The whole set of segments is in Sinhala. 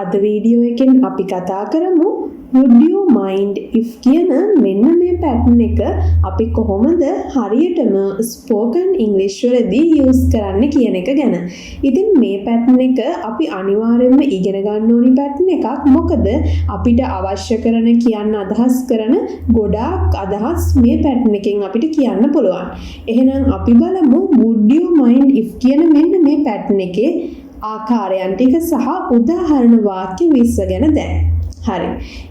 අද වීඩියෝ එකෙන් අපි කතා කරමු would you mind if කියන මෙන්න මේ පැටර්න් එක අපි කොහොමද හරියටම spoken English වලදී use කරන්න කියන එක ගැන. ඉතින් මේ පැටර්න් එක අපි අනිවාර්යයෙන්ම ඉගෙන ගන්න ඕනි පැටර්න් එකක්. මොකද අපිට අවශ්‍ය කරන කියන්න අදහස් කරන ගොඩාක් අදහස් මේ පැටර්න් එකෙන් අපිට කියන්න පුළුවන්. එහෙනම් අපි බලමු would you mind if කියන මෙන්න මේ පැටර්න් එකේ ආකාරයන් ටික සහ උදාහරණ වාක්‍ය 20 ගැන දැන්. හරි.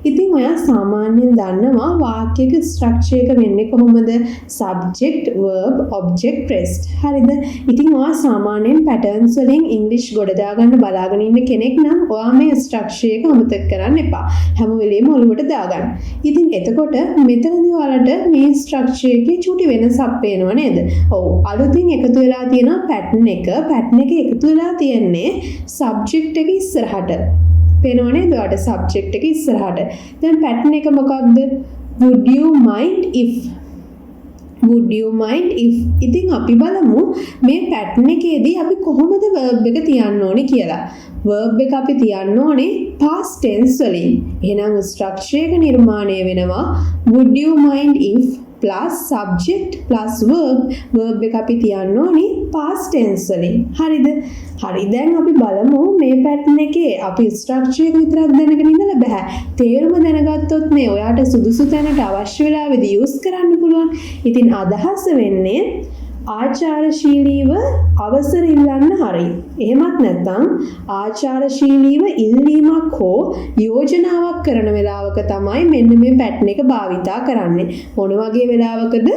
ඉතින් ඔයා සාමාන්‍යයෙන් දන්නවා වාක්‍යයක ස්ට්‍රක්චර් එක වෙන්නේ කොහොමද? subject, verb, object, predicate. හරිද? ඉතින් ඔයා සාමාන්‍යයෙන් patterns වලින් English ගොඩදා ගන්න බලාගෙන ඉන්න කෙනෙක් නම් ඔයා මේ ස්ට්‍රක්චර් එක අමතක කරන්න එපා. හැම වෙලෙම ඔළුවට දාගන්න. ඉතින් එතකොට මෙතනදී ඔයාලට මේ ස්ට්‍රක්චර් එකේ චුටි වෙනසක් පේනව නේද? ඔව්. අලුතින් එකතු වෙලා තියෙන pattern එක එකතු වෙලා තියෙන්නේ subject එක ඉස්සරහට. පේනවනේ එතකොට subject එක ඉස්සරහට. දැන් pattern එක මොකක්ද? would you mind if. ඉතින් අපි බලමු මේ pattern එකේදී අපි කොහොමද verb එක තියන්න ඕනේ කියලා. verb එක අපි තියන්න ඕනේ past tense වලින්. එහෙනම් structure එක නිර්මාණය වෙනවා would you mind if plus subject plus verb එක අපි තියන්න ඕනේ past tense වලින්. හරිද? හරි. දැන් අපි බලමු මේ pattern එකේ අපි structure එක විතරක් දැනගෙන ඉඳලා බෑ. තේරුම දැනගත්තොත් මේ ඔයාට සුදුසු තැනට අවශ්‍ය වෙලාවෙදී use කරන්න පුළුවන්. ඉතින් අදහස වෙන්නේ ආචාරශීලීව අවසර ඉල්ලන්න හරි. එහෙමත් නැත්නම් ආචාරශීලීව ඉල්ලීමක් හෝ යෝජනාවක් කරන වෙලාවක තමයි මෙන්න මේ pattern එක භාවිතා කරන්නේ. මොන වගේ වෙලාවකද?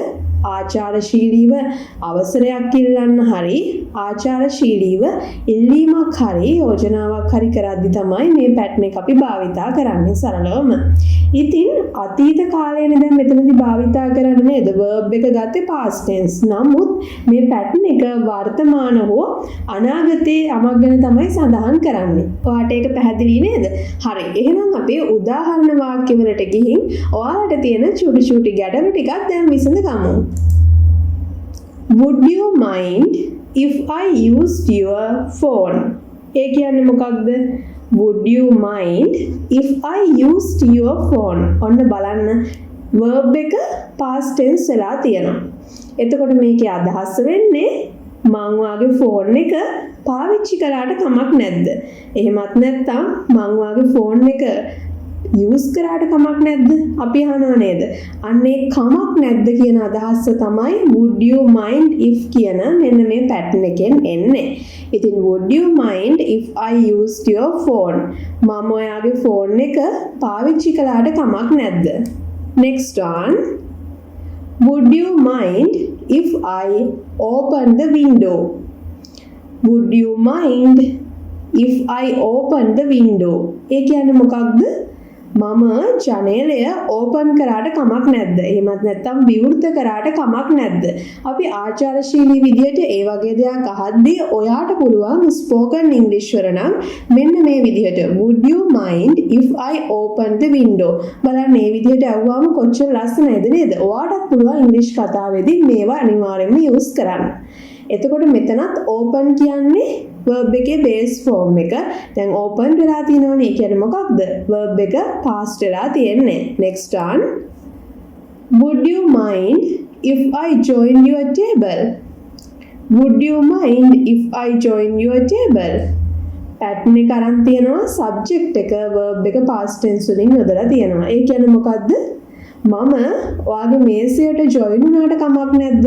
ආචාරශීලීව අවසරයක් ඉල්ලන්න හරි ආචාරශීලීව ඉල්ලීමක් හරි යෝජනාවක් හරි කරද්දි තමයි මේ pattern එක අපි භාවිතා කරන්නේ සරලවම. ඉතින් අතීත කාලයේදී දැන් මෙතනදී භාවිතා කරන්නේ නේද verb එක ගත්තේ past tense. නමුත් මේ pattern එක වර්තමාන හෝ අනාගතයේ යමක් ගැන තමයි සඳහන් කරන්නේ. ඔයාට ඒක පැහැදිලි නේද? හරි. එහෙනම් අපි උදාහරණ වාක්‍ය වලට ගිහින් ඔයාලට තියෙන චුටි ගැටලු ටිකක් දැන් විසඳගමු. Would you mind if I used your phone? ඒ කියන්නේ මොකක්ද? Would you mind if I used your phone? ඔන්න බලන්න verb එක past tense වෙලා තියෙනවා. එතකොට මේකේ අදහස වෙන්නේ මං වාගේ ෆෝන් එක පාවිච්චි කරාට කමක් නැද්ද? එහෙමත් නැත්නම් මං වාගේ ෆෝන් එක use කරාට කමක් නැද්ද? අපි අහනවා නේද? අන්නේ කමක් නැද්ද කියන අදහස තමයි would you mind if කියන මෙන්න මේ pattern එකෙන් එන්නේ. ඉතින් would you mind if I used your phone? මම ඔයාගේ ෆෝන් එක පාවිච්චි කළාට කමක් නැද්ද? Next one. Would you mind if I open the window? Would you mind if I open the window? ඒ කියන්නේ මොකක්ද? මම ජනේලය ඕපන් කරාට කමක් නැද්ද? එහෙමත් නැත්නම් විවෘත කරාට කමක් නැද්ද? අපි ආචාරශීලී විදියට ඒ වගේ දෙයක් අහද්දී ඔයාට පුළුවන් spoken English වල නම් මෙන්න මේ විදියට would you mind if I open the window? බලන්න මේ විදියට අහුවාම කොච්චර ලස්සනයිද නේද? ඔයාටත් පුළුවන් English කතාවේදී මේවා අනිවාර්යයෙන්ම use කරන්න. එතකොට මෙතනත් open කියන්නේ verb එකේ base form එක. දැන් open වෙලා තියෙනවනේ. ඒ කියන්නේ මොකක්ද? verb එක past වෙලා තියෙන්නේ. Next one. Would you mind if I join your table? Would you mind if I join your table? pattern එක අරන් තියෙනවා subject එක verb එක past tense වලින් යොදලා තියෙනවා. ඒ කියන්නේ මොකක්ද? මම ඔයාගේ මේසයට join වුණාට කමක් නැද්ද?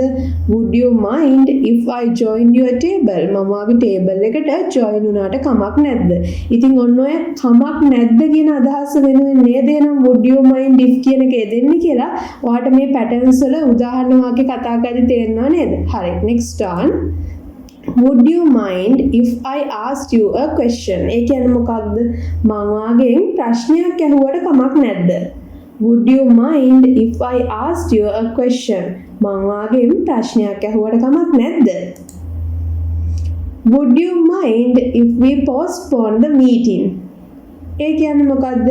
Would you mind if I join your table? මම ඔයාගේ table එකට join වුණාට කමක් නැද්ද? ඉතින් ඔන්න ඔය කමක් නැද්ද කියන අදහස වෙනුවෙන් නේද එනම් would you mind if කියන එක දෙන්නේ කියලා ඔයාට මේ patterns වල උදාහරණ වාක්‍ය කතා කරද්දී තේරෙනව නේද? හරි. Next one. Would you mind if I asked you a question? ඒ කියන්නේ මොකක්ද? මම ඔයාගෙන් ප්‍රශ්නයක් අහුවට කමක් නැද්ද? Would you mind if I asked you a question? මං වාගෙන් ප්‍රශ්නයක් අහුවට කමක් නැද්ද? Would you mind if we postpone the meeting? ඒ කියන්නේ මොකද්ද?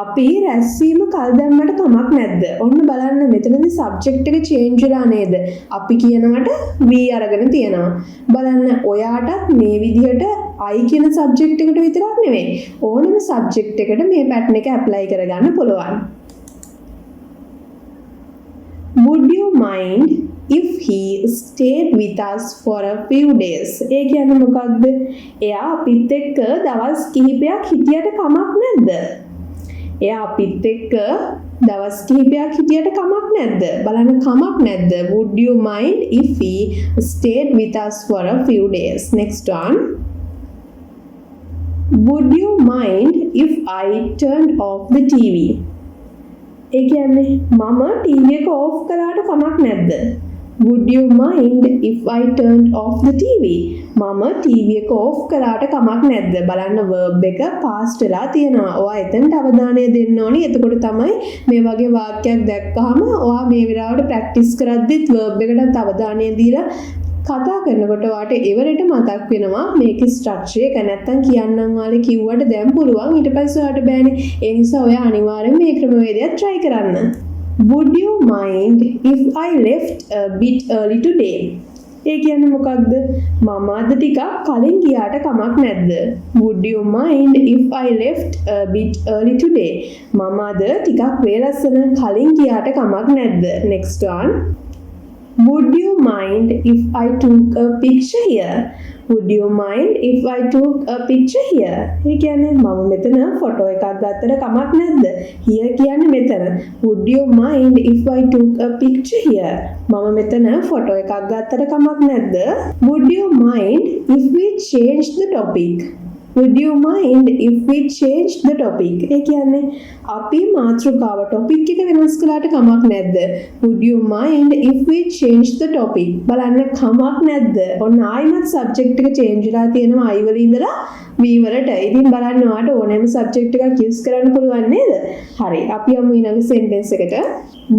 අපි රැස්වීම කල් දැම්මට කමක් නැද්ද? ඔන්න බලන්න මෙතනදී සබ්ජෙක්ට් එක චේන්ජ් වෙලා නේද? අපි කියනවට we අරගෙන තියෙනවා. බලන්න ඔයාටත් මේ විදිහට I කියන සබ්ජෙක්ට් එකට විතරක් නෙවෙයි ඕනම සබ්ජෙක්ට් එකට මේ පැටර්න් එක ඇප්ලයි කරගන්න පුළුවන්. Would you mind if he stayed with us for a few days? ඒ කියන්නේ මොකක්ද? එයා අපිත් එක්ක දවස් කිහිපයක් හිටියට කමක් නැද්ද? එයා අපිත් එක්ක දවස් කිහිපයක් හිටියට කමක් නැද්ද? බලන්න කමක් නැද්ද? Would you mind if he stayed with us for a few days? Next one. Would you mind if I turned off the TV? ඒ කියන්නේ මම ටීවී එක ඕෆ් කළාට කමක් නැද්ද? Would you mind if I turned off the TV? මම ටීවී එක ඕෆ් කළාට කමක් නැද්ද? බලන්න verb එක past වෙලා තියෙනවා. ඔයා එතනට අවධානය දෙන්න ඕනි. එතකොට තමයි මේ වගේ වාක්‍යයක් දැක්කහම ඔයා මේ වෙලාවට ප්‍රැක්ටිස් කරද්දිත් verb එකටත් අවධානය දීලා කතා කරනකොට ඔයාට එවරට මතක් වෙනවා මේකේ ස්ට්‍රක්චර් එක. නැත්තම් කියන්නම් වාලේ කිව්වට දැන් පුළුවන් ඊට පස්සේ ඔයාට බෑනේ. ඒ නිසා ඔයා අනිවාර්යෙන් මේ ක්‍රමවේදයක් try කරන්න. Would you mind if I left a bit early today? ඒ කියන්නේ මොකක්ද? මම අද ටිකක් කලින් ගියාට කමක් නැද්ද? Would you mind if I left a bit early today? මම අද ටිකක් වේලස්සන කලින් ගියාට කමක් නැද්ද? Next one. Would you mind if I took a picture here? Would you mind if I took a picture here? ඒ කියන්නේ මම මෙතන ෆොටෝ එකක් ගත්තට කමක් නැද්ද? Here කියන්නේ මෙතන. Would you mind if I took a picture here? මම මෙතන ෆොටෝ එකක් ගත්තට කමක් නැද්ද? Would you mind if we change the topic? Would you mind if we change the topic? ඒ කියන්නේ අපි මාතෘකාව topic එක වෙනස් කළාට කමක් නැද්ද? Would you mind if we change the topic? බලන්න කමක් නැද්ද? ඔන්න ආයිමත් subject එක change වෙලා තියෙනවා I වල ඉඳලා V වලට. ඉතින් බලන්න ඔයාලට ඕනෑම subject එකක් use කරන්න පුළුවන් නේද? හරි. අපි යමු ඊළඟ sentence එකට.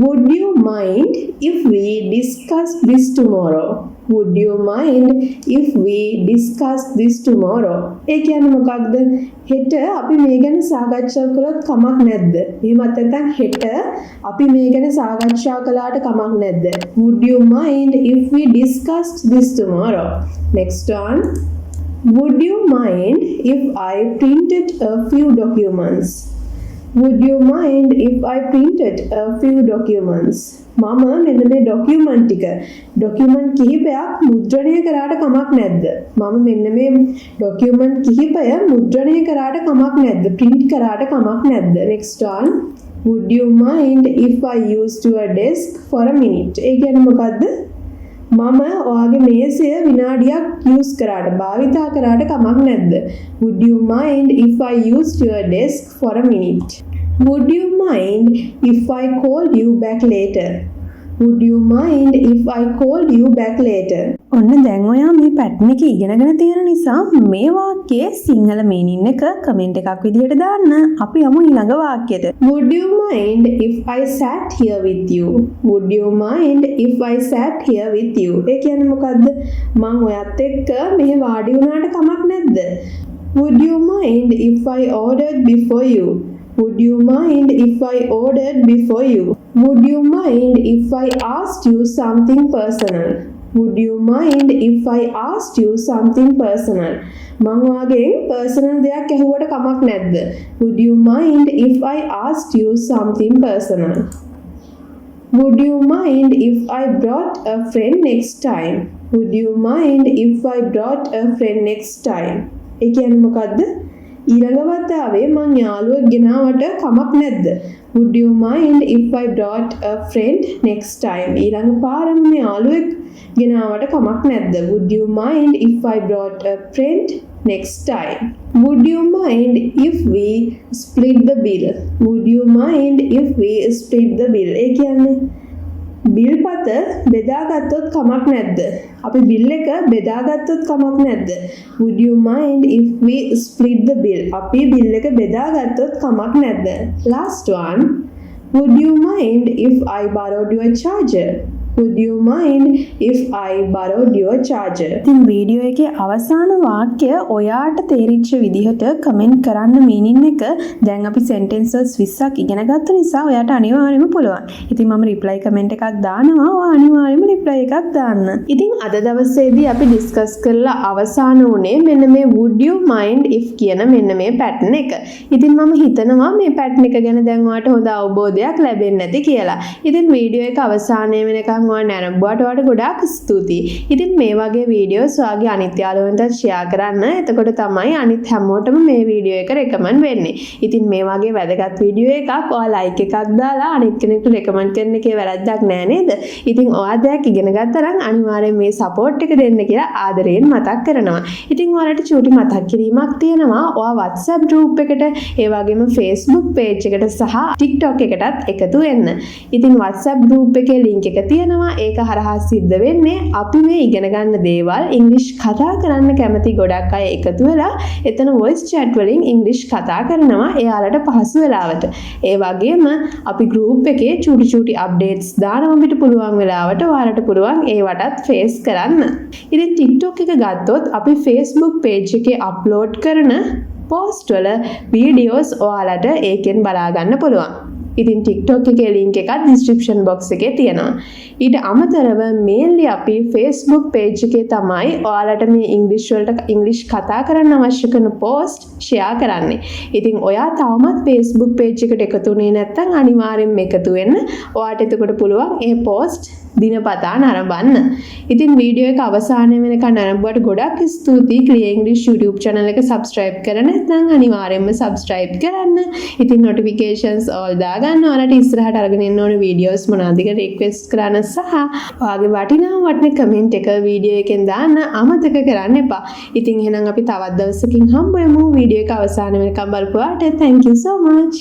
Would you mind if we discuss this tomorrow? Would you mind if we discuss this tomorrow? ඒ කියන්නේ මොකක්ද? හෙට අපි මේ ගැන සාකච්ඡා කළොත් කමක් නැද්ද? එහෙමත් නැත්නම් හෙට අපි මේ ගැන සාකච්ඡා කළාට කමක් නැද්ද? Would you mind if we discussed this tomorrow? Next one. Would you mind if I printed a few documents? Would you mind if I printed a few documents? මම මෙන්න මේ ડોකියුමන්ට් කිහිපයක් මුද්‍රණය කරාට කමක් නැද්ද? මම මෙන්න මේ ડોකියුමන්ට් කිහිපය මුද්‍රණය කරාට කමක් නැද්ද? print කරාට කමක් නැද්ද? Next one. Would you mind if I used your desk for a minute? ඒ කියන්නේ මොකද්ද? මම ඔයාගේ මේසය විනාඩියක් use කරාට භාවිතා කරාට කමක් නැද්ද? Would you mind if I used your desk for a minute? Would you mind if I called you back later? Would you mind if I called you back later? ඔන්න දැන් ඔයා මේ පැටර්න් එක ඉගෙනගෙන තියෙන නිසා මේ වාක්‍යයේ සිංහල මීනින් එක කමෙන්ට් එකක් විදිහට දාන්න. අපි යමු ඊළඟ වාක්‍යයට. Would you mind if I sat here with you? Would you mind if I sat here with you? ඒ කියන්නේ මොකද්ද? මං ඔයත් එක්ක මෙහෙ වාඩි වුණාට කමක් නැද්ද? Would you mind if I ordered before you? Would you mind if I ordered before you? Would you mind if I asked you something personal? Would you mind if I asked you something personal? මං වාගෙන් personal දෙයක් ඇහුවට කමක් නැද්ද? Would you mind if I asked you something personal? Would you mind if I brought a friend next time? Would you mind if I brought a friend next time? ඒ කියන්නේ මොකද්ද? ඊළඟ වතාවේ මං යාළුවෙක් ගෙනාවට කමක් නැද්ද? Would you mind if I brought a friend next time? ඊළඟ පාරම යාළුවෙක් ගෙනාවට කමක් නැද්ද? Would you mind if I brought a friend next time? Would you mind if we split the bill? Would you mind if we split the bill? ඒ කියන්නේ බිල් පත බෙදාගත්තොත් කමක් නැද්ද? අපි බිල් එක බෙදාගත්තොත් කමක් නැද්ද? Would you mind if we split the bill? අපි බිල් එක බෙදාගත්තොත් කමක් නැද්ද? Last one. Would you mind if I borrowed your charger? would you mind if I borrowed your charger? ඉතින් වීඩියෝ එකේ අවසාන වාක්‍ය ඔයාට තේරිච්ච විදිහට කමෙන්ට් කරන්න මීනින් එක දැන් අපි සෙන්ටෙන්සස් 20ක් ඉගෙන ගත්ත නිසා ඔයාට අනිවාර්යයෙන්ම පුළුවන්. ඉතින් මම රිප්ලයි කමෙන්ට් එකක් දානවා. ඔයා අනිවාර්යයෙන්ම රිප්ලයි එකක් දාන්න. ඉතින් අද දවසේදී අපි ඩිස්කස් කරලා අවසාන වුණේ මෙන්න මේ would you mind if කියන මෙන්න මේ පැටර්න් එක. ඉතින් මම හිතනවා මේ පැටර්න් එක ගැන දැන් ඔයාට හොඳ අවබෝධයක් ලැබෙන්නේ නැති කියලා. ඉතින් වීඩියෝ එක අවසානයේ වෙනකන් ඔයා නැරඹුවාට ඔයාට ගොඩාක් ස්තුතියි. ඉතින් මේ වගේ වීඩියෝස් ඔයාගේ අනිත් යාළුවන්ටත් ෂෙයා කරන්න. එතකොට තමයි අනිත් හැමෝටම මේ වීඩියෝ එක රෙකමන්ඩ් වෙන්නේ. ඉතින් මේ වගේ වැදගත් වීඩියෝ එකක් ඔයා ලයික් එකක් දාලා අනිත් කෙනෙක්ට රෙකමන්ඩ් කරන එකේ වැරද්දක් නෑ නේද? ඉතින් ඔයා දෙයක් ඉගෙන ගත්තා නම් අනිවාර්යෙන් මේ සපෝට් එක දෙන්න කියලා ආදරයෙන් මතක් කරනවා. ඉතින් ඔයාලට චූටි මතක් කිරීමක් තියෙනවා. ඔයා WhatsApp group එකට ඒ වගේම Facebook page එකට සහ TikTok එකටත් එකතු වෙන්න. ඉතින් WhatsApp group එකේ link එක තියෙනවා. ඒක හරහා සිද්ධ වෙන්නේ අපි මේ ඉගෙන ගන්න දේවල් ඉංග්‍රීසි කතා කරන්න කැමති ගොඩක් අය එකතු වෙලා එතන voice chat වලින් ඉංග්‍රීසි කතා කරනවා එයාලට පහසු වෙලාවට. ඒ වගේම අපි group එකේ චූටි updates දානවා අපිට පුළුවන් වෙලාවට ඔයාලට පුළුවන් ඒවටත් face කරන්න. ඉතින් TikTok එක ගත්තොත් අපි Facebook page එකේ upload කරන post වල videos ඔයාලට ඒකෙන් බලා ගන්න පුළුවන්. ඉතින් TikTok එකේ link එකත් description box එකේ තියෙනවා. ඊට අමතරව mainly අපි Facebook page එකේ තමයි ඔයාලට මේ ඉංග්‍රීසි කතා කරන්න අවශ්‍ය කරන post share කරන්නේ. ඉතින් ඔයා තවමත් Facebook page එකට එකතු වෙන්නේ නැත්නම් අනිවාර්යෙන්ම එකතු වෙන්න. ඔයාට එතකොට පුළුවන් මේ post දිනපතා නරඹන්න. ඉතින් වීඩියෝ එක අවසානයේ වෙනකන් නරඹුවට ගොඩක් ස්තුතියි. Clear English YouTube channel එක subscribe කරන්න නැත්නම් අනිවාර්යෙන්ම subscribe කරන්න. ඉතින් notifications all දාගන්න. ඔයාලට ඉස්සරහට අරගෙන එන්න ඕන වීඩියෝස් මොනවද කියලා request කරන්න සහ ඔයාගේ වටිනා කමෙන්ට් එක වීඩියෝ එකෙන් දාන්න අමතක කරන්න එපා. ඉතින් එහෙනම් අපි තවත් දවසකින් හම්බ වෙමු. වීඩියෝ එක අවසානයේ වෙනකන් බලපුවාට thank you so much.